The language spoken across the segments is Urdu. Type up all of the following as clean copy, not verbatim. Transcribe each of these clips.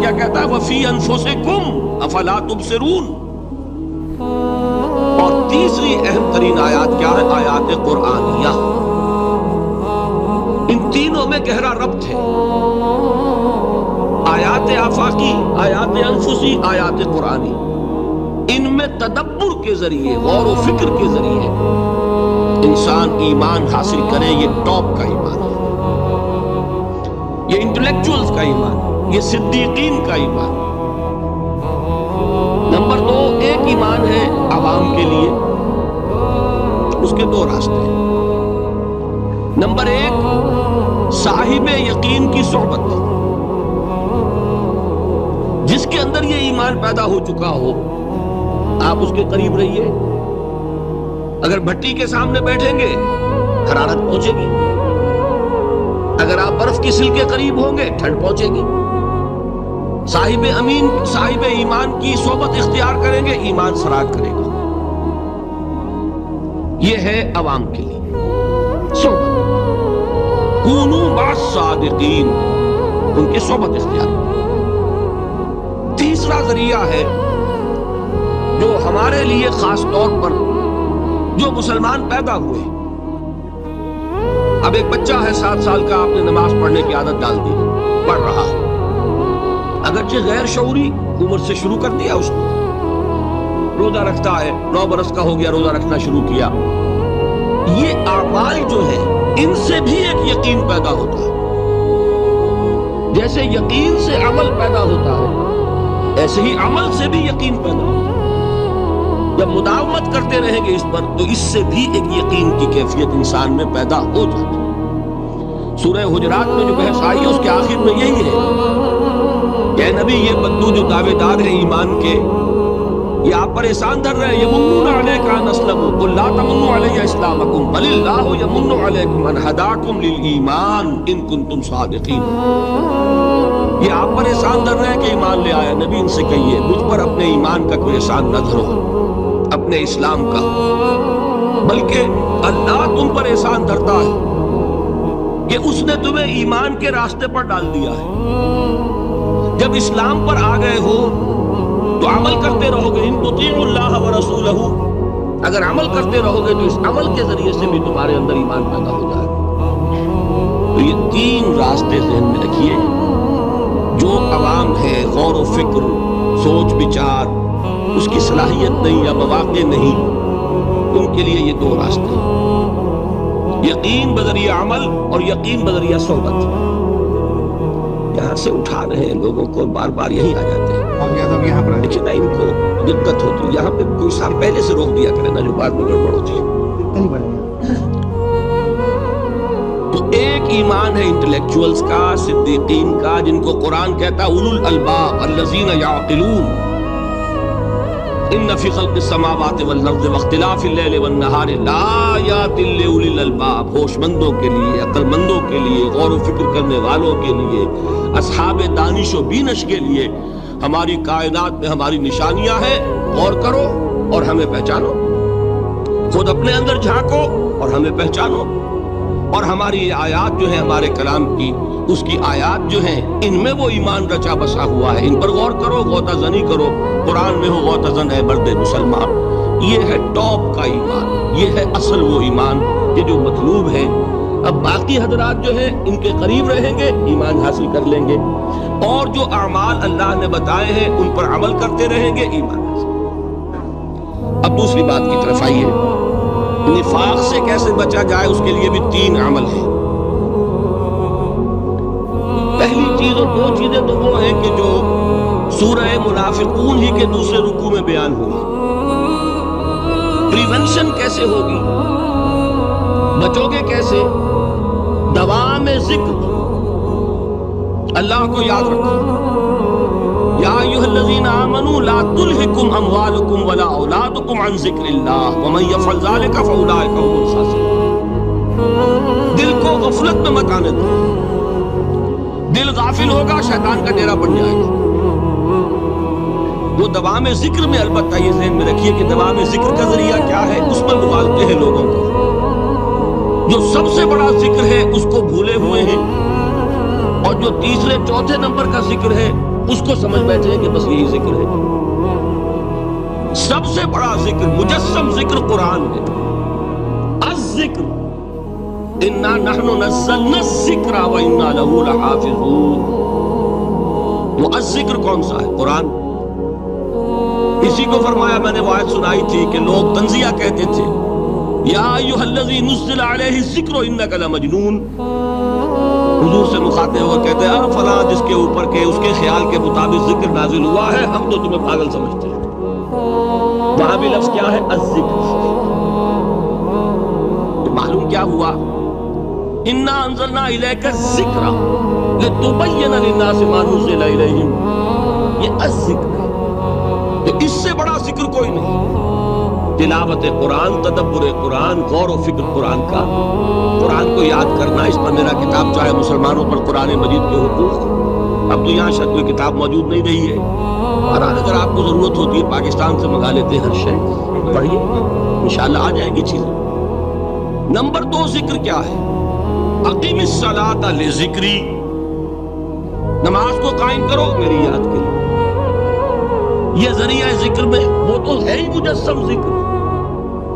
کیا کہتا ہے وفی انفسکم افلا تبصرون. اور تیسری اہم ترین آیات کیا ہے؟ آیات قرآنیہ. ان تینوں میں گہرا ربط ہے. آیات آفاقی، آیات انفسی، آیات قرآنی. ان میں تدبر کے ذریعے، غور و فکر کے ذریعے انسان ایمان حاصل کرے. یہ ٹاپ کا ایمان ہے، یہ انٹلیکچوئلز کا ایمان ہے، یہ صدیقین کا ایمان ہے. نمبر 2، ایک ایمان ہے عوام کے لیے، اس کے دو راستے ہیں. نمبر 1، صاحب یقین کی صحبت. جس کے اندر یہ ایمان پیدا ہو چکا ہو، آپ اس کے قریب رہیے. اگر بھٹی کے سامنے بیٹھیں گے حرارت پہنچے گی، اگر آپ برف کی سل کے قریب ہوں گے ٹھنڈ پہنچے گی. صاحب امین، صاحب ایمان کی صحبت اختیار کریں گے، ایمان سرات کرے گا. یہ ہے عوام کے لیے صحبت. کونوا مع الصادقین، ان کی صحبت اختیار. تیسرا ذریعہ ہے جو ہمارے لیے خاص طور پر جو مسلمان پیدا ہوئے. اب ایک بچہ ہے 7 سال کا، آپ نے نماز پڑھنے کی عادت ڈال دی، پڑھ رہا ہے، اگرچہ غیر شعوری عمر سے شروع کر دیا اس نے. روزہ رکھتا ہے، 9 برس کا ہو گیا، روزہ رکھنا شروع کیا. یہ اعمال جو ہیں ان سے بھی ایک یقین پیدا ہوتا ہے. جیسے یقین سے عمل پیدا ہوتا ہے، ایسے ہی عمل سے بھی یقین پیدا ہوتا ہے. جب مداومت کرتے رہیں گے اس پر تو اس سے بھی ایک یقین کی کیفیت انسان میں پیدا ہو جاتی ہے. سورہ حجرات میں جو بحث آئی ہے اس کے آخر میں یہی ہے کہ اے نبی، یہ بدو جو دعوے دار ہیں ایمان کے، یہ آپ پر احسان دھر رہے ہیں. یمنون علیک ان اسلموا قل لا تمنوا علی اسلامکم بل اللہ یمن علیکم ان ہداکم للایمان ان کنتم صادقین. یہ آپ پر احسان دھر رہے ہیں کہ ایمان لے آیا. نبی ان سے کہیے مجھ پر اپنے ایمان کا کوئی احسان نہ دھرو، اپنے اسلام کا، بلکہ اللہ تم پر احسان دھرتا ہے کہ اس نے تمہیں ایمان کے راستے پر ڈال دیا ہے. جب اسلام پر آ گئے ہو تو عمل کرتے رہو گے. ان تطیعوا اللہ ورسولہ، اگر عمل کرتے رہو گے تو اس عمل کے ذریعے سے بھی تمہارے اندر ایمان پیدا ہو جائے گا. تو یہ 3 راستے ذہن میں رکھیے. جو عوام ہے، غور و فکر، سوچ بچار، اس کی صلاحیت نہیں یا مواقع نہیں، ان کے لیے یہ 2 راستے ہیں، یقین بذریعہ عمل اور یقین بذریعہ صحبت. یہاں سے اٹھا رہے ہیں لوگوں کو، بار بار یہی آ جاتے ہیں. لیکن نہ ان کو دقت ہوتی، یہاں پہ کوئی صاحب پہلے سے روک دیا کرے نا، جو بعد میں گڑبڑ ہوتی ہے. تو ایک ایمان ہے انٹلیکچوئلز کا، صدیقین کا، جن کو قرآن کہتا ہے اولو الالباب الذین یعقلون. ان فی خلق السماوات والارض واختلاف اللیل والنہار لآیات لأولی الالباب. ہوش مندوں کے لیے، عقل مندوں کے لیے، غور و فکر کرنے والوں کے لیے، اصحاب دانش و بینش کے لیے ہماری کائنات میں ہماری نشانیاں ہیں. غور کرو اور ہمیں پہچانو، خود اپنے اندر جھانکو اور ہمیں پہچانو. اور ہماری آیات جو ہیں ہمارے کلام کی، اس کی آیات جو ہیں ان میں وہ ایمان رچا بسا ہوا ہے. ان پر غور کرو، غوطہ زنی کرو. قرآن میں ہو غوطہ زن ہے مرد مسلمان. یہ ہے ٹاپ کا ایمان، یہ ہے اصل وہ ایمان کہ جو مطلوب ہے. اب باقی حضرات جو ہیں ان کے قریب رہیں گے، ایمان حاصل کر لیں گے، اور جو اعمال اللہ نے بتائے ہیں ان پر عمل کرتے رہیں گے، ایمان حاصل. اب دوسری بات کی طرف آئیے، نفاق سے کیسے بچا جائے. اس کے لیے بھی 3 عمل ہیں. پہلی چیز اور 2 چیزیں تو وہ ہیں کہ جو سورہ منافقون ہی کے دوسرے رکوع میں بیان ہوئی. پریونشن کیسے ہوگی، بچو گے کیسے؟ دوام ذکر، اللہ کو یاد رکھو. یا ایھا الذین آمنوا لا تلہکم اموالکم ولا اولادکم عن ذکر اللہ ومن یفعل ذلک فاولئک هم الخاسرون. دل کو غفلت میں مت آنے دو. دل غافل ہوگا شیطان کا ڈیرا بن جائے گا. وہ دوام ذکر میں، البتہ یہ ذہن میں رکھیے کہ دوام ذکر کا ذریعہ کیا ہے، اس میں مغالطے ہیں لوگوں کو. جو سب سے بڑا ذکر ہے اس کو بھولے ہوئے ہیں، اور جو تیسرے چوتھے نمبر کا ذکر ہے اس کو سمجھ بیٹھے کہ بس یہی ذکر ہے. سب سے بڑا ذکر، مجسم ذکر قرآن ہے. الذکر انا نحن نزلنا الذکر وانا له لحافظون. وہ الذکر کون سا ہے؟ قرآن. اسی کو فرمایا، میں نے وہ آیت سنائی تھی کہ لوگ تنزیہ کہتے تھے، یا ایھا الذی نزل علیہ الذکر انک لمجنون. حضور سے مخاطب ہوا کہتے ہیں فلاں جس کے اوپر کے اس کے خیال کے مطابق ذکر نازل ہوا ہے، ہم تو تمہیں پاگل سمجھتے ہیں. وہاں بھی لفظ کیا ہے؟ الذکر. معلوم کیا ہوا؟ انا انزلنا الیک الذکر لتبین للناس ما نزل الیہم. یہ الذکر ہے. تو اس سے بڑا ذکر کوئی نہیں. تلاوت قرآن، تدبر قرآن، غور و فکر قرآن کا، قرآن کو یاد کرنا. اس پر میرا کتاب جو ہے مسلمانوں پر قرآن مجید کے حقوق، اب تو یہاں شاید کوئی کتاب موجود نہیں رہی ہے، اور اگر آپ کو ضرورت ہوتی ہے پاکستان سے منگا لیتے ہیں ہر شے، پڑھیے انشاءاللہ آ جائے گی چیزیں. نمبر 2 ذکر کیا ہے؟ اقیم الصلاۃ لذکری. نماز کو قائم کرو میری یاد کے لیے. یہ ذریعہ ذکر میں وہ تو ہے ہی مجسم ذکر،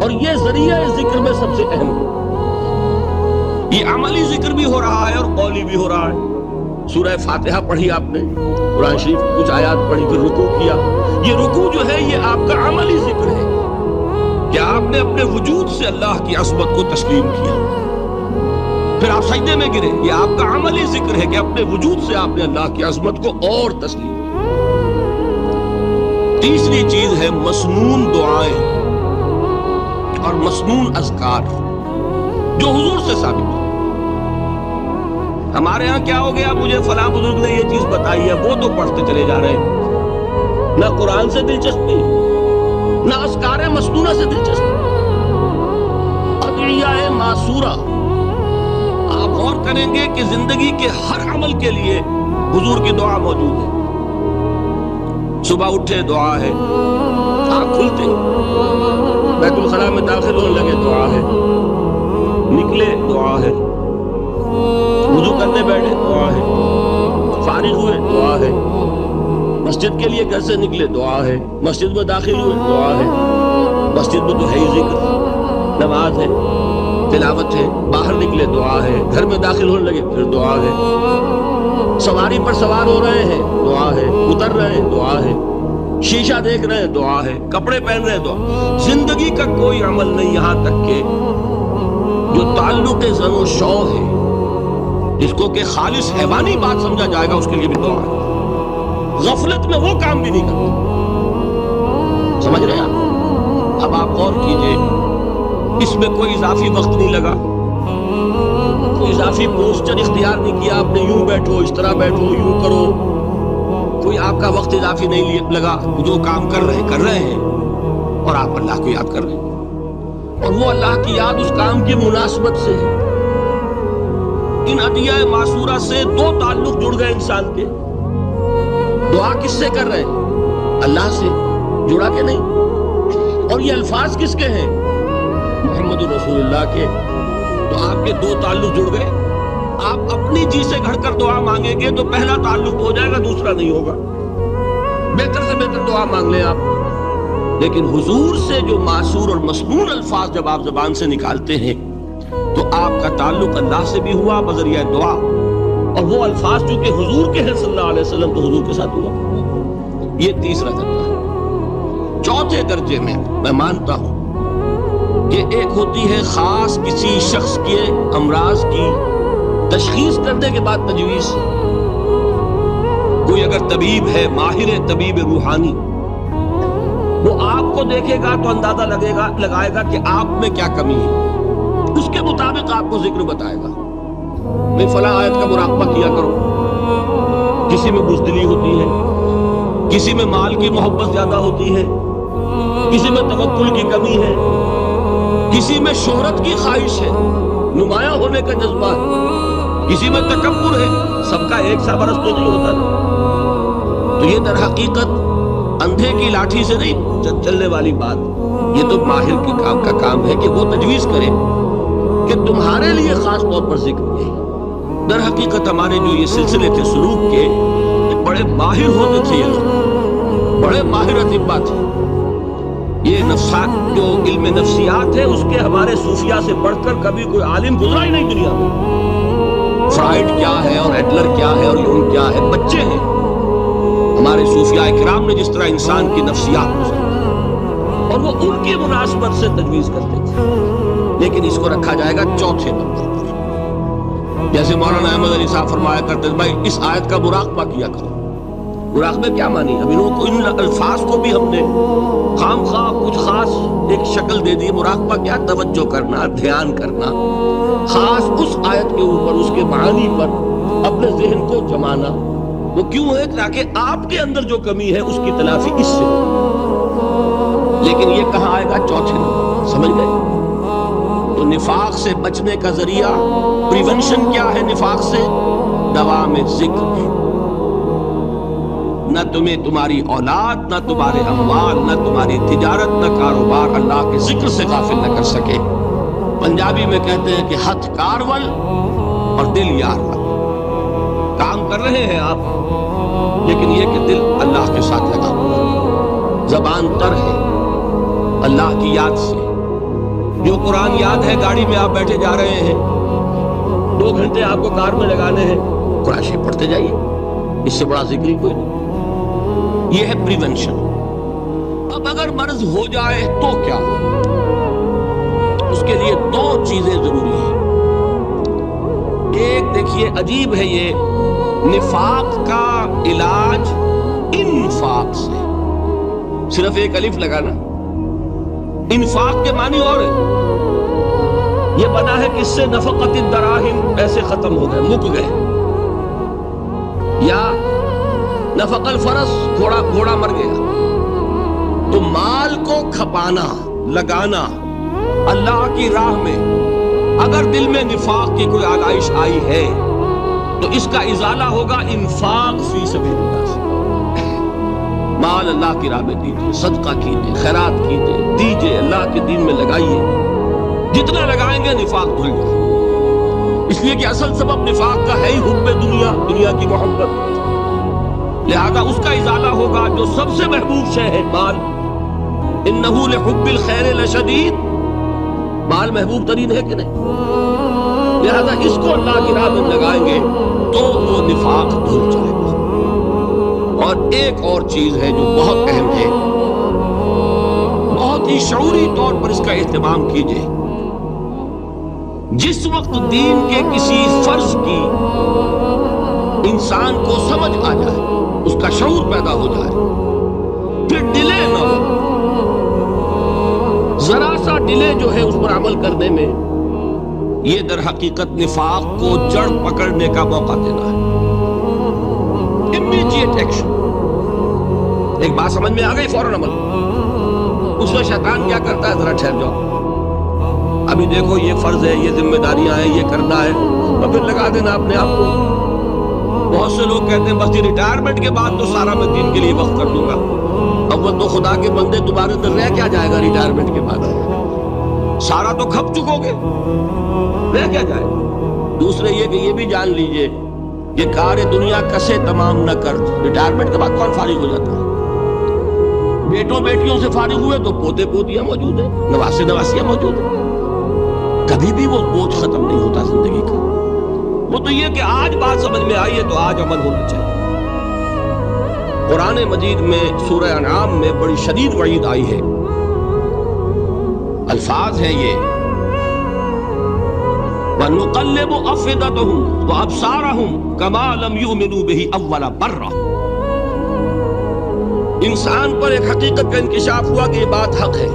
اور یہ ذریعہ ذکر میں سب سے اہم ہے. یہ عملی ذکر بھی ہو رہا ہے اور قولی بھی ہو رہا ہے. سورہ فاتحہ پڑھی آپ نے، قرآن شریف کی کچھ آیات پڑھی، پھر رکوع کیا. یہ رکوع جو ہے یہ آپ کا عملی ذکر ہے کہ آپ نے اپنے وجود سے اللہ کی عظمت کو تسلیم کیا. پھر آپ سجدے میں گرے، یہ آپ کا عملی ذکر ہے کہ اپنے وجود سے آپ نے اللہ کی عظمت کو اور تسلیم کیا. تیسری چیز ہے مسنون دعائیں اور مسنون اذکار جو حضور سے ثابت ہے. ہمارے ہاں کیا ہو گیا؟ مجھے فلاں بزرگ نے یہ چیز بتائی ہے، وہ تو پڑھتے چلے جا رہے ہیں. نہ قرآن سے دلچسپی، نہ اذکار مسنونہ سے دلچسپی. ادعیہ معصورہ. آپ غور کریں گے کہ زندگی کے ہر عمل کے لیے حضور کی دعا موجود ہے. صبح اٹھے دعا ہے، آنکھ کھلتے بیت الخلاء میں داخل ہونے لگے دعا ہے، نکلے دعا ہے، وضو کرنے بیٹھے دعا ہے، فارغ ہوئے دعا ہے، مسجد کے لیے گھر سے نکلے دعا ہے، مسجد میں داخل ہوئے دعا ہے. مسجد میں تو ہے ہی ذکر، نماز ہے، تلاوت ہے. باہر نکلے دعا ہے، گھر میں داخل ہونے لگے پھر دعا ہے. سواری پر سوار ہو رہے ہیں دعا ہے، اتر رہے ہیں دعا ہے، شیشہ دیکھ رہے ہیں دعا ہے، کپڑے پہن رہے ہیں دعا. زندگی کا کوئی عمل نہیں یہاں تک کہ جو تعلق زن و شو ہے، جس کو کہ خالص حیوانی بات سمجھا جائے گا، اس کے لیے بھی دعا ہے. غفلت میں وہ کام بھی نہیں کرتے. سمجھ رہے ہیں آپ؟ اب آپ غور کیجئے، اس میں کوئی اضافی وقت نہیں لگا، کوئی اضافی پوسچر اختیار نہیں کیا آپ نے، یوں بیٹھو، اس طرح بیٹھو، یوں کرو. کوئی آپ کا وقت اضافی نہیں لگا. جو کام کر رہے ہیں اور آپ اللہ کو یاد کر رہے ہیں، اور وہ اللہ کی یاد اس کام کی مناسبت سے ہے. ان ادعیہ معصورہ سے 2 تعلق جڑ گئے انسان کے. دعا کس سے کر رہے ہیں؟ اللہ سے. جڑا کہ نہیں؟ اور یہ الفاظ کس کے ہیں؟ محمد رسول اللہ کے. تو آپ کے 2 تعلق جڑ گئے. آپ اپنی جی سے گھڑ کر دعا مانگیں گے تو پہلا تعلق ہو جائے گا، دوسرا نہیں ہوگا. بہتر سے بہتر دعا مانگ لیں آپ. لیکن حضور سے جو معصور اور مسنون الفاظ جب آپ زبان سے نکالتے ہیں تو آپ کا تعلق اللہ سے بھی ہوا بذریعہ دعا، اور وہ الفاظ جو کہ حضور کے ہیں صلی اللہ علیہ وسلم تو حضور کے ساتھ ہوا. یہ تیسرا درجہ ہے. چوتھے درجے میں میں مانتا ہوں کہ ایک ہوتی ہے خاص کسی شخص کے امراض کی تشخیص کرنے کے بعد تجویز. کوئی اگر طبیب ہے، ماہر طبیب روحانی، وہ آپ کو دیکھے گا تو اندازہ لگائے گا کہ آپ میں کیا کمی ہے، اس کے مطابق آپ کو ذکر بتائے گا. میں فلاں آیت کا مراقبہ کیا کرو. کسی میں بزدلی ہوتی ہے، کسی میں مال کی محبت زیادہ ہوتی ہے، کسی میں توکل کی کمی ہے، کسی میں شہرت کی خواہش ہے، نمایاں ہونے کا جذبہ ہے، کسی میں تکبر ہے. سب کا ایک سا برس تو نہیں ہوتا نا. تو یہ در حقیقت اندھے کی لاٹھی سے نہیں چلنے والی بات. یہ تو ماہر کی کام ہے کہ وہ تجویز کرے کہ تمہارے لیے خاص طور پر ذکر ہے. در حقیقت ہمارے جو یہ سلسلے تھے سلوک کے، بڑے ماہر ہوتے تھے، یہ لوگ بڑے ماہر اطباء تھے. یہ نفسات جو علم نفسیات ہے اس کے ہمارے صوفیاء سے بڑھ کر کبھی کوئی عالم گزرا ہی نہیں دنیا میں. فرائڈ کیا ہے اور ایڈلر کیا ہے اور یونگ کیا ہے، بچے ہیں. ہمارے صوفیاء کرام نے جس طرح انسان کی نفسیات گزری اور وہ ان کی مناسبت سے تجویز کرتے تھے، لیکن اس کو رکھا جائے گا چوتھے نمبر پر. جیسے مولانا احمد علی صاحب فرمایا کرتے تھے، بھائی اس آیت کا مراقبہ کیا کرو. مراقبہ کیا مانی؟ اب ان الفاظ کو بھی ہم نے خام خواہ کچھ خاص ایک شکل دے دی. مراقبہ کیا؟ توجہ کرنا، دھیان کرنا، خاص اس آیت کے اوپر، اس کے معانی پر اپنے ذہن کو جمانا. وہ کیوں ہے؟ تاکہ آپ کے اندر جو کمی ہے اس کی تلافی اس سے ہو. لیکن یہ کہاں آئے گا؟ چوتھے نمبر. سمجھ گئے؟ تو نفاق سے بچنے کا ذریعہ، پریونشن کیا ہے نفاق سے؟ دوام ذکر. نہ تمہیں تمہاری اولاد، نہ تمہارے اموال، نہ تمہاری تجارت، نہ کاروبار اللہ کے ذکر سے غافل نہ کر سکے. پنجابی میں کہتے ہیں کہ ہتھ کارول اور دل یارول. کام کر رہے ہیں آپ، لیکن یہ کہ دل اللہ کے ساتھ لگا ہوا، زبان تر ہے اللہ کی یاد سے. جو قرآن یاد ہے، گاڑی میں آپ بیٹھے جا رہے ہیں، 2 گھنٹے آپ کو کار میں لگانے ہیں، قرآن شریف پڑھتے جائیے. اس سے بڑا ذکر ہی کوئی نہیں. یہ ہے پریونشن. اب اگر مرض ہو جائے تو کیا؟ اس کے لیے 2 چیزیں ضروری ہیں. ایک دیکھیے عجیب ہے، یہ نفاق کا علاج انفاق سے. صرف ایک الف لگانا. انفاق کے معنی اور ہے. یہ بنا ہے کس سے؟ نفقت الدراہم، پیسے ختم ہو گئے، مک گئے. یا نفق الفرس، گھوڑا مر گیا. تو مال کو کھپانا، لگانا اللہ کی راہ میں. اگر دل میں نفاق کی کوئی آلائش آئی ہے تو اس کا ازالہ ہوگا انفاق فی سبیل اللہ سے. مال اللہ کی راہ میں دیجیے، صدقہ کیجیے، خیرات کیجیے، دیجیے، اللہ کے دین میں لگائیے. جتنا لگائیں گے نفاق دھل جائے. اس لیے کہ اصل سبب نفاق کا ہے ہی حب دنیا، دنیا کی محبت. لہذا اس کا ازالہ ہوگا جو سب سے محبوب شے ہے، مال. انہ لحب الخیر لشدید. مال محبوب ترین ہے کہ نہیں؟ لہذا اس کو اللہ کی راہ میں لگائیں گے تو وہ نفاق دھل جائے گا. اور ایک اور چیز ہے جو بہت اہم ہے، بہت ہی شعوری طور پر اس کا اہتمام کیجیے. جس وقت دین کے کسی فرض کی انسان کو سمجھ آ جائے، اس کا شعور پیدا ہو جائے، پھر ڈیلے نہ ہو. ذرا سا ڈیلے جو ہے اس پر عمل کرنے میں، یہ در حقیقت نفاق کو جڑ پکڑنے کا موقع دینا ہے. Immediate action. ایک بات سمجھ میں آ گئی، فوراً عمل. اس میں شیطان کیا کرتا ہے؟ ذرا ٹھہر جاؤ، ابھی دیکھو یہ فرض ہے، یہ ذمہ داریاں ہیں، یہ کرنا ہے، اور پھر لگا دینا اپنے آپ کو. بہت سے لوگ کہتے ہیں بس یہ ریٹائرمنٹ کے بعد تو سارا میں دین کے لیے وقت کر دوں گا. اب وہ تو خدا کے بندے تمہارے اندر رہ کیا جائے گا ریٹائرمنٹ کے بعد؟ سارا تو کھپ چکو گے، رہ کیا جائے گا؟ دوسرے یہ کہ یہ بھی جان لیجئے کہ کار دنیا کسے تمام نہ کر. ریٹائرمنٹ کے بعد کون فارغ ہو جاتا ہے؟ بیٹوں بیٹیوں سے فارغ ہوئے تو پوتے پوتیاں موجود ہیں، نواسے نواسیاں موجود ہیں. کبھی بھی وہ بوجھ ختم نہیں ہوتا زندگی کا. وہ تو یہ کہ آج بات سمجھ میں آئی ہے تو آج عمل ہونا چاہیے. قرآن مجید میں سورہ انعام میں بڑی شدید وعید آئی ہے. الفاظ ہیں یہ، وَنُقَلِّبُ أَفْئِدَتَهُمْ وَأَبْصَارَهُمْ كَمَا لَمْ يُؤْمِنُوا بِهِ أَوَّلَ مَرَّةٍ. انسان پر ایک حقیقت کا انکشاف ہوا کہ یہ بات حق ہے،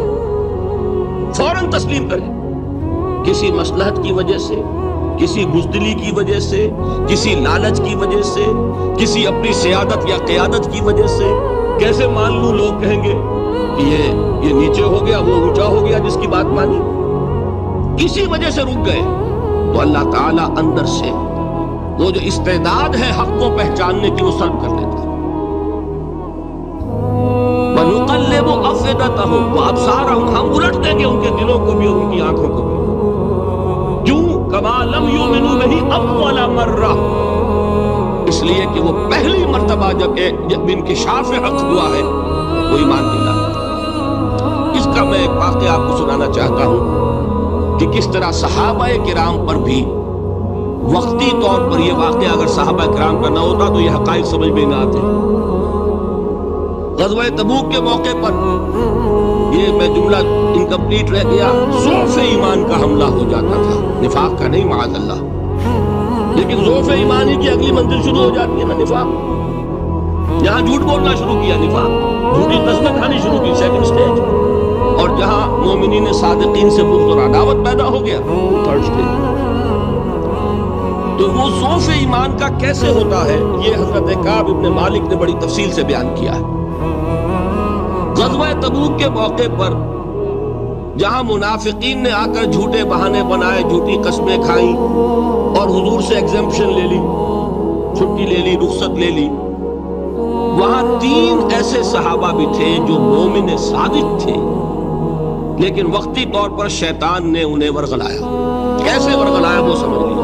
فوراً تسلیم کرے. کسی مصلحت کی وجہ سے، کسی بزدلی کی وجہ سے، کسی لالچ کی وجہ سے، کسی اپنی سیادت یا قیادت کی وجہ سے کیسے مان لوں؟ لوگ کہیں گے کہ یہ نیچے ہو گیا، وہ اونچا ہو گیا جس کی بات مانی. کسی وجہ سے رک گئے تو اللہ تعالیٰ اندر سے وہ جو استعداد ہے حق کو پہچاننے کی وہ سلب کر لیتا ہے. وَنُقَلِّبُ أَفْئِدَتَهُمْ وَأَبْصَارَهُمْ. ہم الٹ دیں گے ان کے دلوں کو بھی اور ان کی آنکھوں کو بھی. کیوں؟ كَمَا لَمْ يُؤْمِنُوا بِهِ أَوَّلَ مَرَّةٍ. اس لیے کہ وہ پہلی مرتبہ جب انکشاف حق ہوا ہے وہ ایمان نہیں لاتا۔ اس کا میں ایک واقعہ آپ کو سنانا چاہتا ہوں کہ کس طرح صحابہ کرام پر بھی وقتی طور پر یہ واقعہ اگر صحابہ کرام کا نہ ہوتا تو یہ حقائق سمجھ میں نہ آتے۔ غزوہ تبوک کے موقع پر یہ میں جملہ انکمپلیٹ رہ گیا، ضعف ایمان کا حملہ ہو جاتا تھا، نفاق کا نہیں معاذ اللہ، لیکن ضعف ایمانی کی اگلی منزل شروع ہو جاتی ہے نا نفاق۔ جہاں جھوٹ بولنا شروع کیا نفاق، جھوٹی قسمیں کھانی شروع کی سیکنڈ سٹیج، اور جہاں مومنین صادقین سے بغض اور عداوت پیدا ہو گیا تھرڈ سٹیج۔ تو وہ ضعف ایمان کا کیسے ہوتا ہے یہ حضرت کعب ابن مالک نے بڑی تفصیل سے بیان کیا ہے۔ غزوہ تبوک کے موقع پر جہاں منافقین نے آ کر جھوٹے بہانے بنائے، جھوٹی قسمیں کھائیں اور حضور سے ایگزمپشن لے لی، چھٹی لے لی، رخصت لے لی، وہاں 3 ایسے صحابہ بھی تھے جو مومن صادق تھے، لیکن وقتی طور پر شیطان نے انہیں ورغلایا۔ کیسے ورغلایا وہ سمجھ لیا۔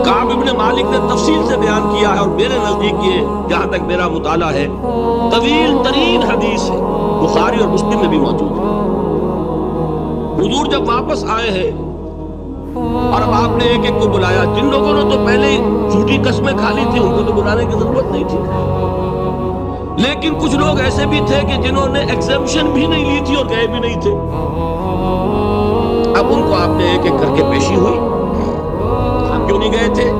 کعب ابن مالک نے تفصیل سے بیان کیا ہے، اور میرے نزدیک یہ جہاں تک میرا مطالعہ ہے طویل ترین حدیث ہے، بخاری اور مسلم میں بھی موجود ہے۔ حضور جب واپس آئے ہیں اور اب آپ نے ایک ایک کو بلایا، جن لوگوں نے تو پہلے ہی جھوٹی قسمیں کھا لی تھی ان کو تو بلانے کی ضرورت نہیں تھی، لیکن کچھ لوگ ایسے بھی تھے کہ جنہوں نے ایگزمپشن بھی نہیں لی تھی اور گئے بھی نہیں تھے۔ اب ان کو آپ نے ایک ایک کر کے پیشی ہوئی، آپ کیوں نہیں گئے تھے؟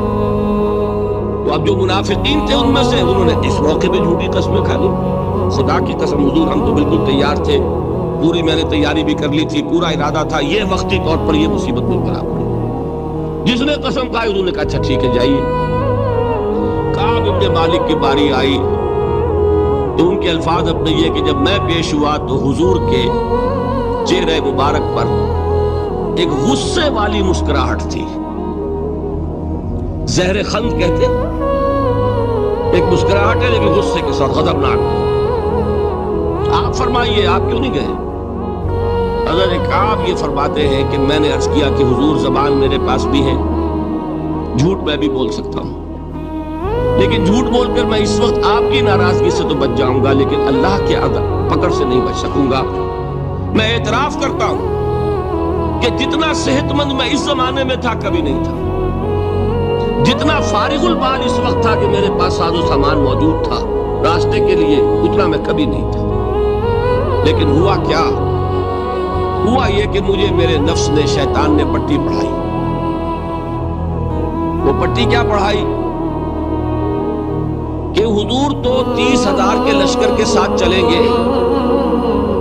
تو اب جو منافقین تھے ان میں سے انہوں نے اس موقع پہ جھوٹی قسمیں کھا لی۔ خدا کی قسم حضور ہم تو بالکل تیار تھے، پوری میں نے تیاری بھی کر لی تھی، پورا ارادہ تھا، یہ وقتی طور پر یہ مصیبت مل کر آ پڑی۔ جس نے قسم کھائی انہوں نے کہا اچھا ٹھیک ہے جائیے۔ کعب ابن مالک کی باری آئی تو ان کے الفاظ اپنے یہ کہ جب میں پیش ہوا تو حضور کے چہرے مبارک پر ایک غصے والی مسکراہٹ تھی، زہر خند کہتے، ایک مسکراہٹ ہے لیکن غصے کے ساتھ، غضبناک۔ آپ فرمائیے آپ کیوں نہیں گئے؟ حضرت کعب یہ فرماتے ہیں کہ میں نے عرض کیا کہ حضور زبان میرے پاس بھی ہے، جھوٹ میں بھی بول سکتا ہوں، لیکن جھوٹ بول کر میں اس وقت آپ کی ناراضگی سے تو بچ جاؤں گا لیکن اللہ کے پکڑ سے نہیں بچ سکوں گا۔ میں اعتراف کرتا ہوں کہ جتنا صحت مند میں اس زمانے میں تھا کبھی نہیں تھا، جتنا فارغ البال اس وقت تھا کہ میرے پاس ساز و سامان موجود تھا راستے کے لیے، اتنا میں کبھی نہیں تھا۔ لیکن ہوا کیا؟ ہوا یہ کہ مجھے میرے نفس نے، شیطان نے پٹی پڑھائی۔ وہ پٹی کیا پڑھائی کہ حضور تو 30,000 کے لشکر کے ساتھ چلیں گے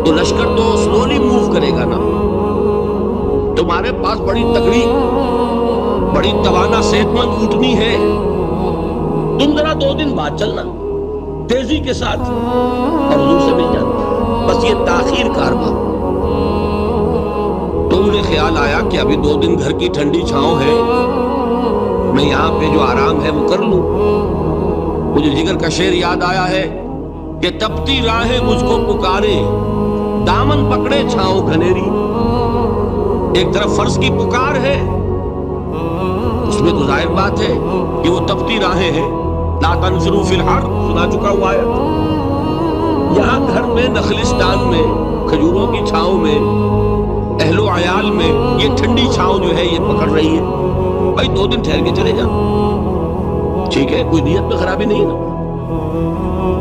تو لشکر تو سلولی موو کرے گا نا، تمہارے پاس بڑی تگڑی، بڑی توانا صحت مند اونٹنی ہے، تم ذرا 2 دن بعد چلنا تیزی کے ساتھ اور حضور سے مل جانا، بس یہ تاخیر کارواں۔ تو انہیں خیال آیا کہ ابھی 2 دن گھر کی ٹھنڈی چھاؤں ہے، میں یہاں پہ جو آرام ہے وہ کر لوں۔ مجھے جگر کا شعر یاد آیا ہے کہ تپتی راہیں مجھ کو پکارے، دامن پکڑے چھاؤں گھنیری۔ ایک طرف فرض کی پکار ہے، اس میں تو ظاہر بات ہے کہ وہ تپتی راہیں ہیں، لا تنفروا فی الحر سنا چکا ہوا ہے۔ یہاں گھر میں نخلستان میں کھجوروں کی چھاؤں میں اہل و عیال میں یہ ٹھنڈی چھاؤں جو ہے یہ پکڑ رہی ہے، بھائی 2 دن ٹھہر کے چلے جا، ٹھیک ہے، کوئی نیت میں خرابی نہیں نا۔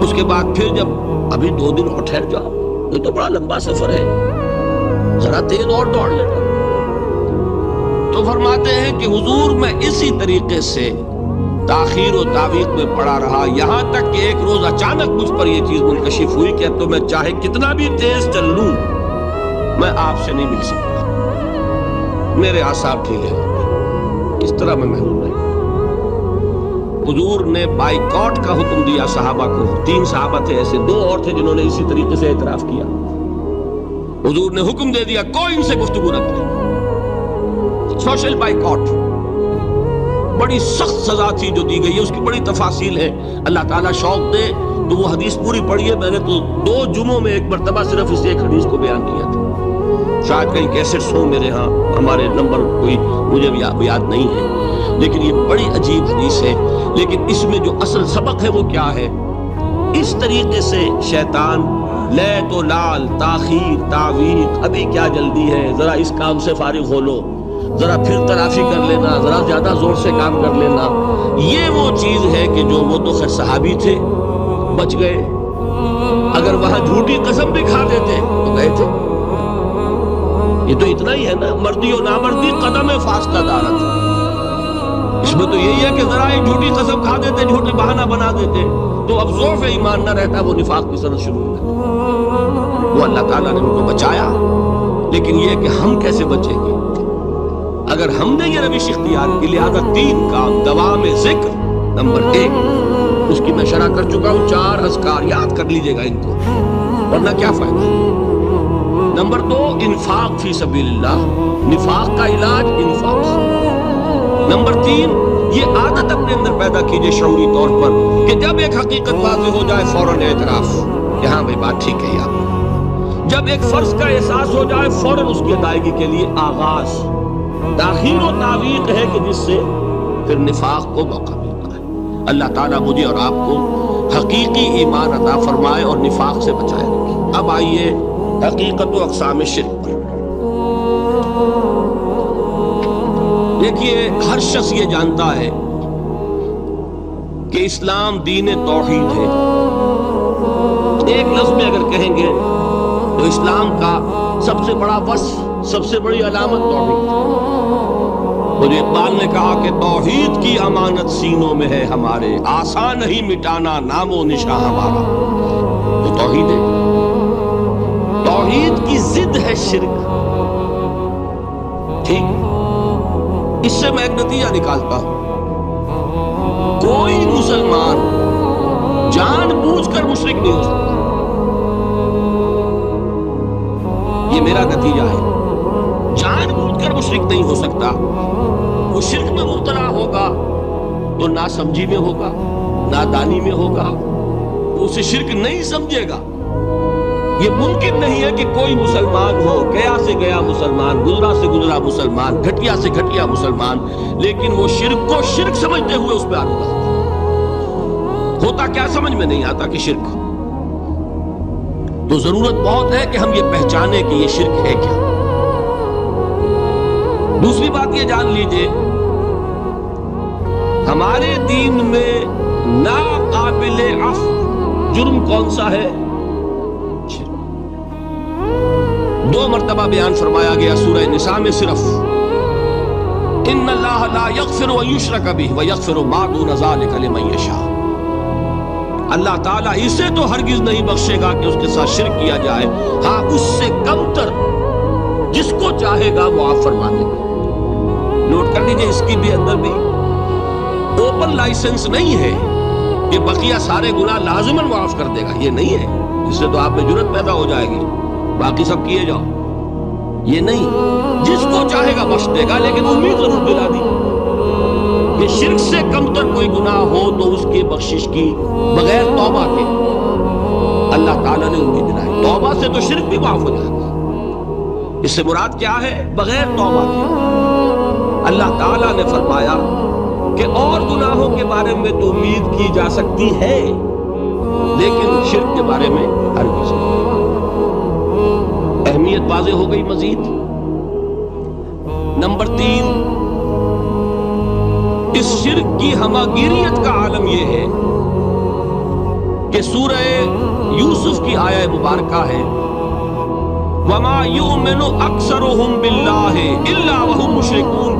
اس کے بعد پھر جب ابھی 2 دن اور ٹھہر جاؤ، یہ تو بڑا لمبا سفر ہے، ذرا تیز اور دوڑ لینا۔ تو فرماتے ہیں کہ حضور میں اسی طریقے سے تاخیر و تعویق میں پڑا رہا، یہاں تک کہ ایک روز اچانک مجھ پر یہ چیز منکشف ہوئی کہ اب تو میں چاہے کتنا بھی تیز چل لوں میں آپ سے نہیں مل سکتا، میرے اعصاب ڈھیلے ہو گئے، اس طرح میں محروم رہی۔ حضور نے بائیکاٹ کا حکم دیا صحابہ کو، 3 صحابہ تھے ایسے، 2 اور تھے جنہوں نے اسی طریقے سے اعتراف کیا۔ حضور نے حکم دے دیا کوئی ان سے گفتگو نہ کرے، سوشل بائیکاٹ، بڑی سخت سزا تھی جو دی گئی ہے، اس کی بڑی تفاصیل ہے، اللہ تعالیٰ شوق دے تو وہ حدیث پوری پڑھی ہے، میں نے تو 2 جمعوں میں ایک مرتبہ صرف اس ایک حدیث کو بیان کیا تھا، شاید کہیں کیسٹس ہوں میرے ہاں، ہمارے نمبر کوئی مجھے یاد نہیں ہے۔ لیکن یہ بڑی عجیب حدیث ہے، لیکن اس میں جو اصل سبق ہے وہ کیا ہے؟ اس طریقے سے شیطان لیت و لال، تاخیر، تعویق، ابھی کیا جلدی ہے، ذرا اس کام سے فارغ ہو لو، ذرا پھر تلافی کر لینا، ذرا زیادہ زور سے کام کر لینا، یہ وہ چیز ہے کہ جو وہ تو خیر صحابی تھے، بچ گئے، اگر وہاں جھوٹی قسم بھی کھا دیتے تو گئے تھے۔ یہ تو اتنا ہی ہے نا، مردی و نامردی قدم فاصلہ دارت، اس میں تو یہی ہے کہ ذرا ایک جھوٹی قسم کھا دیتے، جھوٹے بہانہ بنا دیتے تو اب ضعف ایمان نہ رہتا، وہ نفاق کی سنت شروع ہو جاتی۔ وہ اللہ تعالیٰ نے ان کو بچایا، لیکن یہ کہ ہم کیسے بچیں گے؟ اگر ہم نے یہ روش اختیار کی، لہذا 3 کام، دوام ذکر نمبر 1، اس کی میں شرح کر چکا ہوں، 4 اذکار یاد کر لیجئے گا ان کو، ورنہ کیا فائدہ۔ نمبر 2، انفاق فی سبیل اللہ، نفاق کا علاج انفاق۔ نمبر 3، یہ عادت اپنے اندر پیدا کیجئے شعوری طور پر کہ جب ایک حقیقت واضح ہو جائے فوراً اعتراف کہ ہاں بھائی بات ٹھیک ہے یار، جب ایک فرض کا احساس ہو جائے فوراً اس کی ادائیگی کے لیے آغاز۔ تاخیر و تعویق ہے کہ جس سے پھر نفاق کو موقع ملتا ہے۔ اللہ تعالیٰ مجھے اور آپ کو حقیقی ایمان عطا فرمائے اور نفاق سے بچائے رکھے۔ اب آئیے حقیقت و اقسام شرک پر۔ دیکھیے، ہر شخص یہ جانتا ہے کہ اسلام دین توحید ہے۔ ایک لفظ میں اگر کہیں گے تو اسلام کا سب سے بڑا وصف، سب سے بڑی علامت توحید۔ مجھے اقبال نے کہا کہ توحید کی امانت سینوں میں ہے ہمارے، آسان نہیں مٹانا نام و نشاں ہمارا۔ تو توحید ہے، توحید کی ضد ہے شرک۔ ٹھیک، اس سے میں ایک نتیجہ نکالتا ہوں، کوئی مسلمان جان بوجھ کر مشرک نہیں ہو سکتا، یہ میرا نتیجہ ہے۔ جان بوجھ کر مشرک نہیں ہو سکتا، وہ شرک میں مبتلا ہوگا تو ناسمجھی میں ہوگا، نادانی میں ہوگا، اسے شرک نہیں سمجھے گا۔ یہ ممکن نہیں ہے کہ کوئی مسلمان ہو، گیا سے گیا مسلمان، گزرا سے گزرا مسلمان، گھٹیا سے گھٹیا مسلمان، لیکن وہ شرک کو شرک سمجھتے ہوئے اس پہ آلودہ ہوتا کیا سمجھ میں نہیں آتا کہ شرک۔ تو ضرورت بہت ہے کہ ہم یہ پہچانے کہ یہ شرک ہے کیا۔ دوسری بات یہ جان لیجئے، ہمارے دین میں ناقابل عفو جرم کون سا ہے؟ 2 مرتبہ بیان فرمایا گیا سورہ نساء میں صرف، ان اللہ لا یغفر ان یشرک بہ ویغفر ما دون ذلک لمن یشاء۔ اللہ تعالیٰ اسے تو ہرگز نہیں بخشے گا کہ اس کے ساتھ شرک کیا جائے، ہاں اس سے کم تر جس کو چاہے گا وہ معاف فرما دے گا۔ نوٹ کر لیجئے، اس کی بھی اندر بھی اوپن لائسنس نہیں ہے کہ بقیہ سارے گناہ لازماً معاف کر دے گا، یہ نہیں ہے، اس سے تو آپ میں جرت پیدا ہو جائے گی، باقی سب کیے جاؤ، یہ نہیں، جس کو چاہے گا بخش دے گا، لیکن امید ضرور دلا دی کہ شرک سے کم تر کوئی گناہ ہو تو اس کی بخشش کی بغیر توبہ کے اللہ تعالیٰ نے امید دلائی۔ توبہ سے تو شرک بھی معاف ہو جائے گا، اس سے مراد کیا ہے؟ بغیر توبہ کے۔ اللہ تعالیٰ نے فرمایا کہ اور گناہوں کے بارے میں تو امید کی جا سکتی ہے، لیکن شرک کے بارے میں ہرگز نہیں۔ اہمیت واضح ہو گئی مزید۔ نمبر 3، اس شرک کی ہماگیریت کا عالم یہ ہے کہ سورہ یوسف کی آیہ مبارکہ ہے، وَمَا يُؤْمِنُ أَكْثَرُهُمْ بِاللَّهِ إِلَّا وَهُمْ مُشْرِكُونَ۔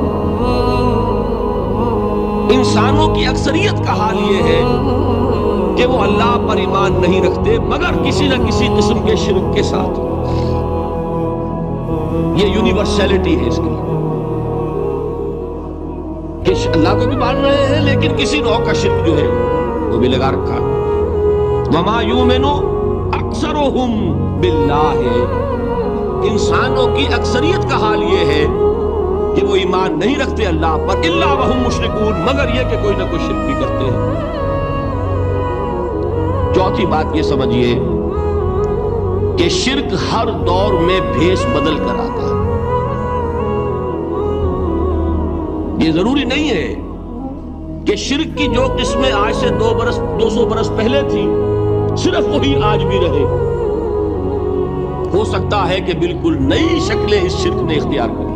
انسانوں کی اکثریت کا حال یہ ہے کہ وہ اللہ پر ایمان نہیں رکھتے مگر کسی نہ کسی قسم کے شرک کے ساتھ۔ یہ یونیورسلٹی ہے اس کی کہ اللہ کو بھی مان رہے ہیں لیکن کسی نوع کا شرک جو ہے وہ بھی لگا رکھا۔ وَمَا يُؤْمِنُ أَكْثَرُهُمْ بِاللَّهِ، انسانوں کی اکثریت کا حال یہ ہے کہ وہ ایمان نہیں رکھتے اللہ پر، الا وہم مشرکون، مگر یہ کہ کوئی نہ کوئی شرک بھی کرتے ہیں۔ چوتھی بات یہ سمجھیے کہ شرک ہر دور میں بھیس بدل کر آتا ہے۔ یہ ضروری نہیں ہے کہ شرک کی جو قسمیں آج سے 200 برس پہلے تھی صرف وہی آج بھی رہے. ہو سکتا ہے کہ بالکل نئی شکلیں اس شرک نے اختیار کری.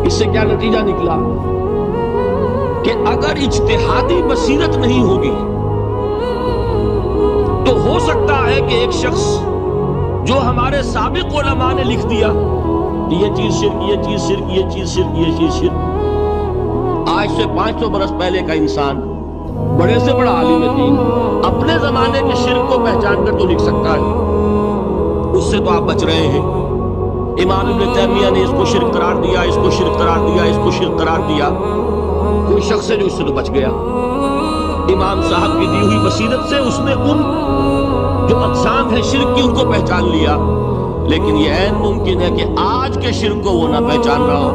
اس سے کیا نتیجہ نکلا کہ اگر اجتہادی بصیرت نہیں ہوگی تو ہو سکتا ہے کہ ایک شخص جو ہمارے سابق علماء نے لکھ دیا کہ یہ چیز شرک، یہ چیز شرک، یہ چیز شرک، یہ چیز شرک، آج سے 500 برس پہلے کا انسان بڑے سے بڑا عالم دین اپنے زمانے کے شرک کو پہچان کر تو لکھ سکتا ہے. اس سے تو آپ بچ رہے ہیں. امام ابن تیمیہ نے اس کو شرک قرار دیا، اس کو شرک قرار دیا، اس کو شرک قرار دیا. کوئی شخص ہے جو اس سے تو بچ گیا. امام صاحب کی دی ہوئی بصیرت سے اس نے ان جو اقسام ہے شرک کی ان کو پہچان لیا. لیکن یہ عین ممکن ہے کہ آج کے شرک کو وہ نہ پہچان رہا ہو.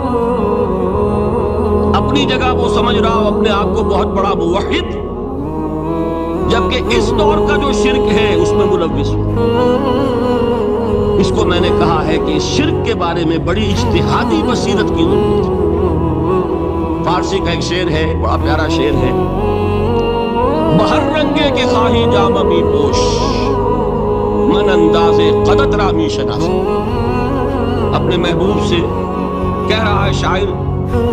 اپنی جگہ وہ سمجھ رہا ہو اپنے آپ کو بہت بڑا موحد، جبکہ اس دور کا جو شرک ہے اس میں ملوث ہو. اس کو میں نے کہا ہے کہ اس شرک کے بارے میں بڑی اجتہادی بصیرت کی ضرورت ہے. فارسی کا ایک شعر ہے، بڑا پیارا شعر ہے، بہر رنگے کے خواہی جام می پوش، من انداز قدت رامی شناس. اپنے محبوب سے کہہ رہا ہے شاعر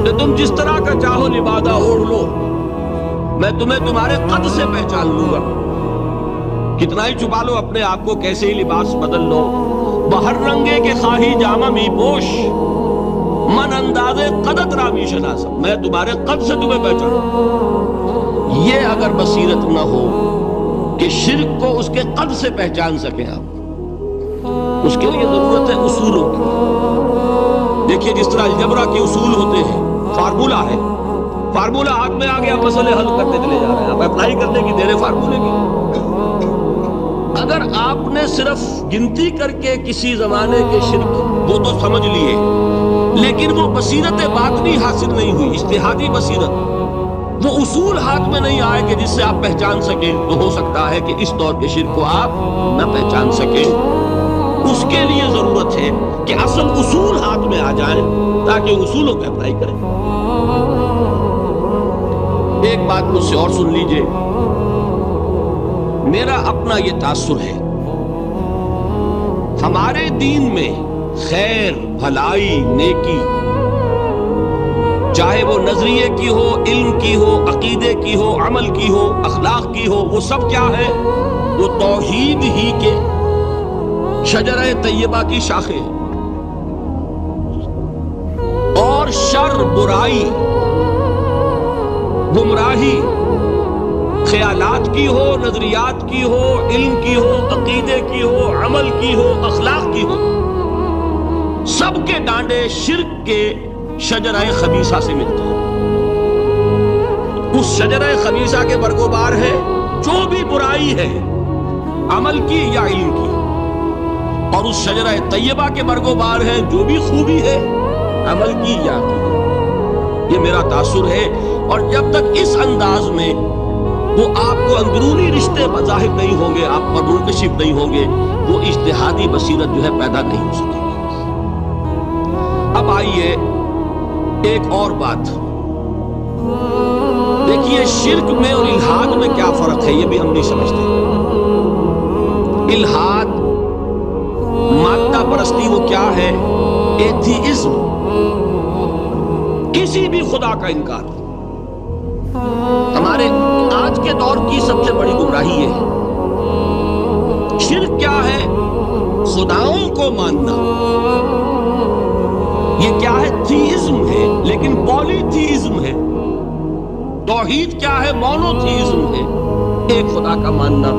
کہ تم جس طرح کا چاہو لبادہ اوڑھ لو، میں تمہیں تمہارے قد سے پہچان لوں گا. کتنا ہی چھپا لو اپنے آپ کو، کیسے ہی لباس بدل لو، بہر رنگے کے خواہی جامہ می پوش، من انداز قدت رامی شناس، میں تمہارے قد سے تمہیں پہچانوں. یہ اگر بصیرت نہ ہو کہ شرک کو اس کے قد سے پہچان سکیں آپ، اس کے لیے ضرورت ہے اصولوں کی. دیکھیے جس طرح الجبرا کے اصول ہوتے ہیں، فارمولا ہے، فارمولا ہاتھ میں آ گیا، مسئلے حل کرتے چلے جا رہے ہیں، آپ اپلائی کرنے کی دیر ہے فارمولے کی. اگر آپ نے صرف گنتی کر کے کسی زمانے کے شرک وہ تو سمجھ لیے، لیکن وہ بصیرت باطنی حاصل نہیں ہوئی، اجتہادی بصیرت، وہ اصول ہاتھ میں نہیں آئے کہ جس سے آپ پہچان سکیں، تو ہو سکتا ہے کہ اس دور کے شرک کو آپ نہ پہچان سکیں. اس کے لیے ضرورت ہے کہ اصل اصول ہاتھ میں آ جائیں تاکہ اصولوں پہ اپلائی کریں. ایک بات مجھ سے اور سن لیجئے، میرا اپنا یہ تاثر ہے، ہمارے دین میں خیر، بھلائی، نیکی، چاہے وہ نظریے کی ہو، علم کی ہو، عقیدے کی ہو، عمل کی ہو، اخلاق کی ہو، وہ سب کیا ہے؟ وہ توحید ہی کے شجرہ طیبہ کی شاخیں. اور شر، برائی، گمراہی، خیالات کی ہو، نظریات کی ہو، علم کی ہو، عقیدے کی ہو، عمل کی ہو، اخلاق کی ہو، سب کے ڈانڈے شرک کے شجرہ خبیثہ سے ملتے ہیں. اس شجرہ خبیثہ کے برگوبار ہے جو بھی برائی ہے، عمل کی یا علم کی، اور اس شجرہ طیبہ کے برگوبار ہے جو بھی خوبی ہے، عمل کی یا عقیدہ. یہ میرا تاثر ہے. اور جب تک اس انداز میں وہ آپ کو اندرونی رشتے ظاہر نہیں ہوں گے، آپ پر منکشف نہیں ہوں گے، وہ اجتہادی بصیرت جو ہے پیدا نہیں ہو سکے گی. اب آئیے ایک اور بات دیکھیے، شرک میں اور الحاد میں کیا فرق ہے یہ بھی ہم نہیں سمجھتے. الحاد، مادہ پرستی، وہ کیا ہے؟ ایتھیزم، کسی بھی خدا کا انکار. ہمارے آج کے دور کی سب سے بڑی گمراہی یہ ہے. شرک کیا ہے؟ خداؤں کو ماننا. یہ کیا ہے؟ تھیزم ہے، لیکن پولی تھیزم ہے. توحید کیا ہے؟ مونو تھیزم ہے، ایک خدا کا ماننا.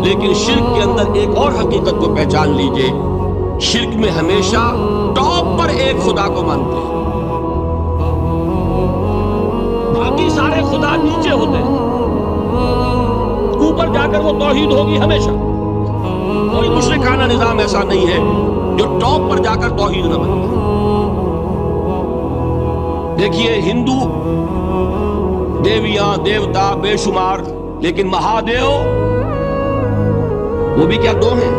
لیکن شرک کے اندر ایک اور حقیقت کو پہچان لیجئے، شرک میں ہمیشہ ٹاپ پر ایک خدا کو مانتے ہیں، باقی سارے خدا نیچے ہوتے ہیں. اوپر جا کر وہ توحید ہوگی ہمیشہ. کوئی مشرکانہ نظام ایسا نہیں ہے جو ٹاپ پر جا کر توحید نہ بنے. دیکھیے ہندو دیویاں، دیوتا بے شمار، لیکن مہادیو وہ بھی کیا دو ہیں؟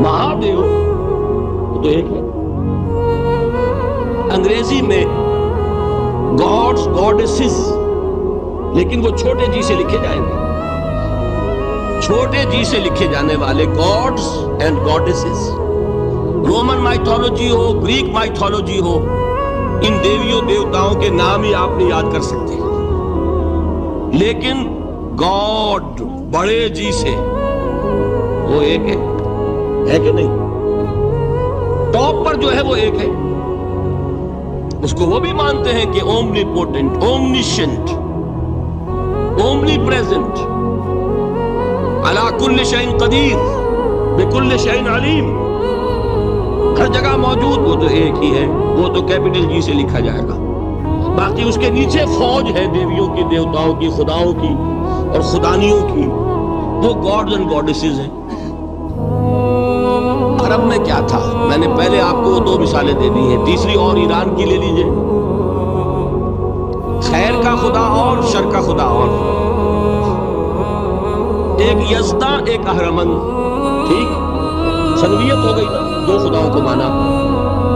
مہادیو وہ تو ایک ہے. انگریزی میں گاڈز گاڈیسز، لیکن وہ چھوٹے جی سے لکھے جائیں گے، چھوٹے جی سے لکھے جانے والے gods and goddesses. Roman mythology ہو، گریک مائتھولوجی ہو، ان دیویوں دیوتاؤں کے نام ہی آپ نہیں یاد کر سکتے، لیکن گاڈ بڑے جی سے وہ ایک ہے کہ نہیں؟ ٹاپ پر جو ہے وہ ایک ہے، اس کو وہ بھی مانتے ہیں کہ اومنی پوٹنٹ، اومنیشنٹ، اومنی پریزنٹ، علی کل شیء قدیر، بکل شیء علیم، ہر جگہ موجود، وہ تو ایک ہی ہے، وہ تو کیپٹل جی سے لکھا جائے گا۔ باقی اس کے نیچے فوج ہے دیویوں کی، دیوتاؤں کی، خداؤں کی اور خدانیوں کی، وہ گاڈز اینڈ گاڈیسز ہیں۔ عرب میں کیا تھا؟ میں نے پہلے آپ کو دو مثالیں دے دی ہیں، تیسری اور ایران کی لے لیجئے۔ خیر کا خدا اور شر کا خدا اور، ایک یزداں ایک اہرمن، ٹھیک، سنویت ہو گئی نا، دو خداؤں کو مانا،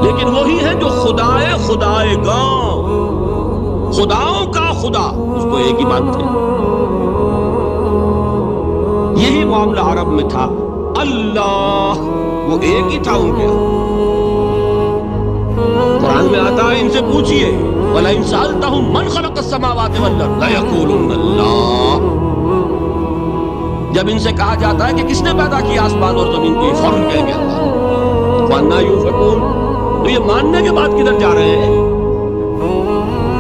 لیکن وہی ہے جو خدائے خدائے گاں، خداؤں کا خدا، اس کو ایک ہی مانتے ہیں۔ یہی معاملہ عرب میں تھا، اللہ وہ ایک ہی تھا ان کے۔ قرآن میں آتا ہے ان سے پوچھئے وَلَئِن سَأَلْتَهُم مَّنْ خَلَقَ السَّمَاوَاتِ وَالْأَرْضَ لَيَقُولُنَّ اللَّهُ، جب ان سے کہا جاتا ہے کہ کس نے پیدا کیا آسمان اور زمین کو، فوراً کہیں گے اللہ۔ وَأَنَّىٰ يُؤْفَكُونَ، تو یہ ماننے کے بعد کدھر جا رہے ہیں؟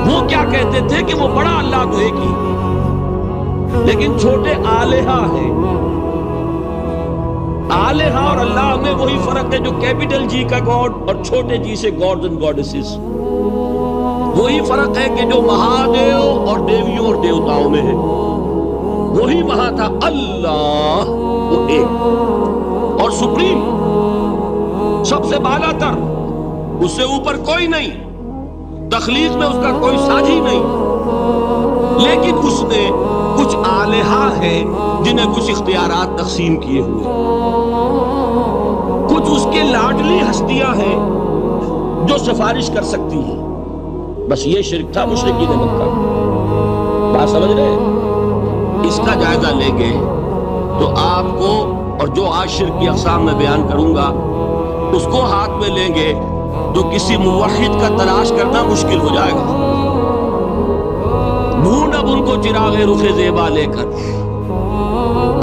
وہ کیا کہتے تھے کہ وہ بڑا اللہ تو ایک ہی، لیکن چھوٹے آلہہ ہیں۔ آلہہ اور اللہ میں وہی فرق ہے جو کیپٹل جی کا گاڈ اور چھوٹے جی سے گاڈز اینڈ گاڈیسز، وہی فرق ہے کہ جو مہادیو اور دیویوں اور دیوتاؤں میں ہے، وہی وہاں تھا اللہ وہ ایک اور سپریم، سب سے بالا تر، اس سے اوپر کوئی نہیں، تخلیق میں اس کا کوئی ساجی نہیں، لیکن اس نے کچھ آلہہ ہیں جنہیں کچھ اختیارات تقسیم کیے ہوئے، کچھ اس کے لاڈلی ہستیاں ہیں جو سفارش کر سکتی ہیں۔ بس یہ شرک تھا مشرکین مکہ، بات سمجھ رہے ہیں؟ اس کا جائزہ لیں گے تو آپ کو، اور جو آج شرک کی اقسام میں بیان کروں گا اس کو ہاتھ میں لیں گے تو کسی موحد کا تلاش کرنا مشکل ہو جائے گا۔ ڈھونڈ اب ان کو چراغ رخ زیبا لے کر،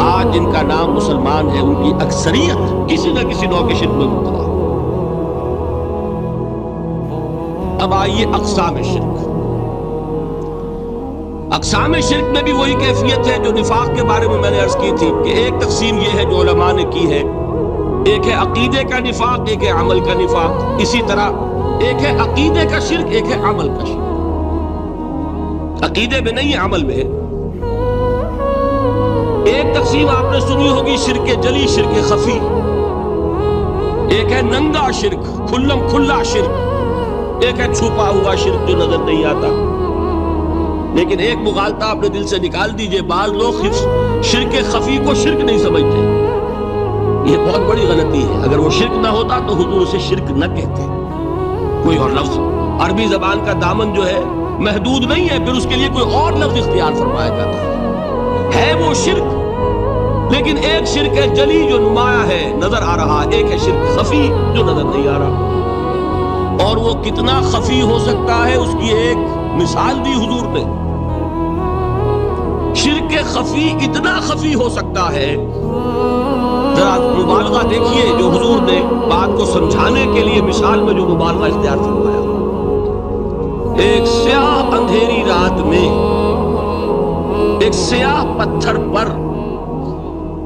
آج جن کا نام مسلمان ہے ان کی اکثریت کسی نہ کسی نوع کے شرک میں مبتلا۔ اب آئیے اقسام شرک۔ اقسام شرک میں بھی وہی کیفیت ہے جو نفاق کے بارے میں نے عرض کی تھی کہ ایک تقسیم یہ ہے جو علماء نے کی ہے، ایک ہے عقیدے کا نفاق، ایک ہے عمل کا نفاق۔ اسی طرح ایک ہے عقیدے کا شرک، ایک ہے عمل کا شرک۔ عقیدے میں نہیں ہے، عمل میں ہے۔ ایک تقسیم آپ نے سنی ہوگی شرک جلی، شرک خفی، ایک ہے ننگا شرک، کھلم کھلا شرک، ایک ہے چھپا ہوا شرک جو نظر نہیں آتا۔ لیکن ایک مغالطہ اپنے دل سے نکال دیجئے، بعض لوگ شرک خفی کو شرک نہیں سمجھتے، یہ بہت بڑی غلطی ہے۔ اگر وہ شرک نہ ہوتا تو حضور اسے شرک نہ کہتے، کوئی اور لفظ، عربی زبان کا دامن جو ہے محدود نہیں ہے، پھر اس کے لیے کوئی اور لفظ اختیار فرمایا جاتا ہے وہ شرک۔ لیکن ایک شرک ہے جلی جو نمایاں ہے، نظر آ رہا، ایک ہے شرک خفی جو نظر نہیں آ رہا۔ اور وہ کتنا خفی ہو سکتا ہے اس کی ایک مثال دی حضور نے۔ شرک خفی اتنا خفی ہو سکتا ہے، ذرا مبالغہ دیکھیے جو حضور نے بات کو سمجھانے کے لیے مثال میں جو مبالغہ اختیار فرمایا۔ ایک سیاہ اندھیری رات میں ایک سیاہ پتھر پر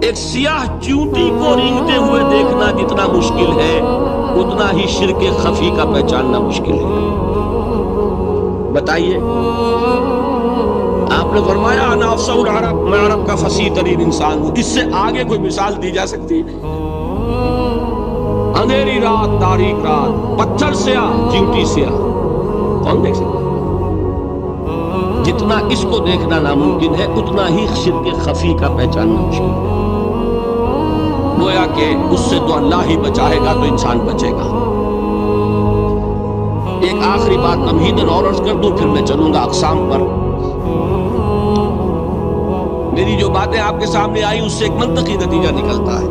ایک سیاہ چیونٹی کو رینگتے ہوئے دیکھنا جتنا مشکل ہے، اتنا ہی شرک خفی کا پہچاننا مشکل ہے۔ بتائیے، آپ نے فرمایا انا افصح العرب، میں عرب کا فصیح ترین انسان ہوں، اس سے آگے کوئی مثال دی جا سکتی ہے؟ اندھیری رات، تاریک رات، پتھر سیاہ، چیونٹی سیاہ، کون دیکھ سکتا ہے؟ جتنا اس کو دیکھنا ناممکن ہے اتنا ہی شرک خفی کا پہچاننا مشکل ہے۔ گویا کہ اس سے تو اللہ ہی بچائے گا تو انسان بچے گا۔ ایک آخری بات تمہیداً اور عرض کر دوں، پھر میں چلوں گا اقسام پر۔ میری جو باتیں آپ کے سامنے آئی اس سے ایک منطقی نتیجہ نکلتا ہے،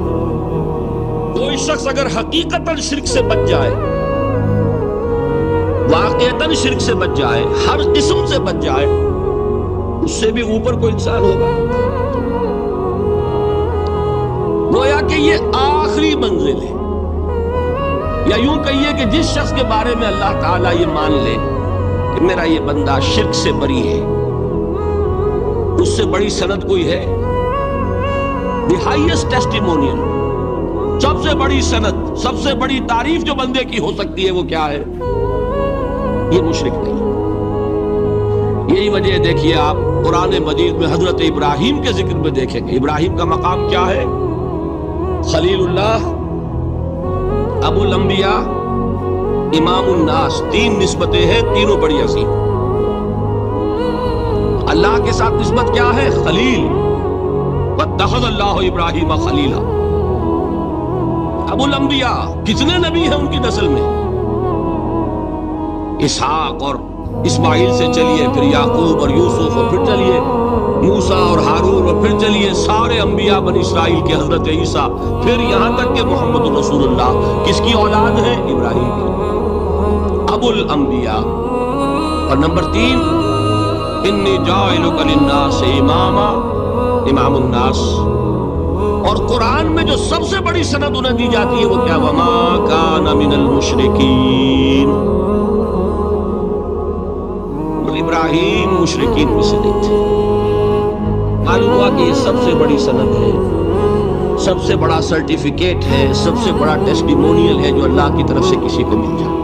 کوئی شخص اگر حقیقتاً شرک سے بچ جائے، واقعتاً شرک سے بچ جائے، ہر قسم سے بچ جائے، اس سے بھی اوپر کوئی انسان ہوگا؟ گویا کہ یہ آخری منزل ہے، یا یوں کہیے کہ جس شخص کے بارے میں اللہ تعالیٰ یہ مان لے کہ میرا یہ بندہ شرک سے بری ہے، اس سے بڑی سند کوئی ہے؟ دی ہائیسٹ ٹیسٹیمونیل، سب سے بڑی سند، سب سے بڑی تعریف جو بندے کی ہو سکتی ہے وہ کیا ہے؟ یہ مشرک نہیں۔ یہی وجہ ہے، دیکھیے آپ قرآن مجید میں حضرت ابراہیم کے ذکر میں دیکھیں گے، ابراہیم کا مقام کیا ہے؟ خلیل اللہ، ابو الانبیاء، امام الناس، تین نسبتیں ہیں، تینوں بڑی عظیم۔ اللہ کے ساتھ نسبت کیا ہے؟ خلیل، واتخذ اللہ ابراہیم خلیلا۔ ابو الانبیاء، کتنے نبی ہیں ان کی نسل میں؟ اسحاق اور اسماعیل سے چلیے، پھر یعقوب اور یوسف، اور پھر چلیے موسیٰ اور ہارون، اور پھر چلیے سارے انبیاء بنی اسرائیل کے، حضرت عیسیٰ، پھر یہاں تک کہ محمد رسول اللہ کس کی اولاد ہے؟ ابراہیم کی، ابو الانبیاء۔ اور نمبر 3، انی جاعلک للناس اماما، امام الناس۔ اور قرآن میں جو سب سے بڑی سند انہیں دی جاتی ہے وہ کیا؟ وما کان من المشرکین۔ ابراہیم مشرکین میں سے نہیں تھے۔ معلوم ہوا کہ یہ سب سے بڑی سند ہے، سب سے بڑا سرٹیفکیٹ ہے، سب سے بڑا ٹیسٹیمونیل ہے جو اللہ کی طرف سے کسی کو مل جائے۔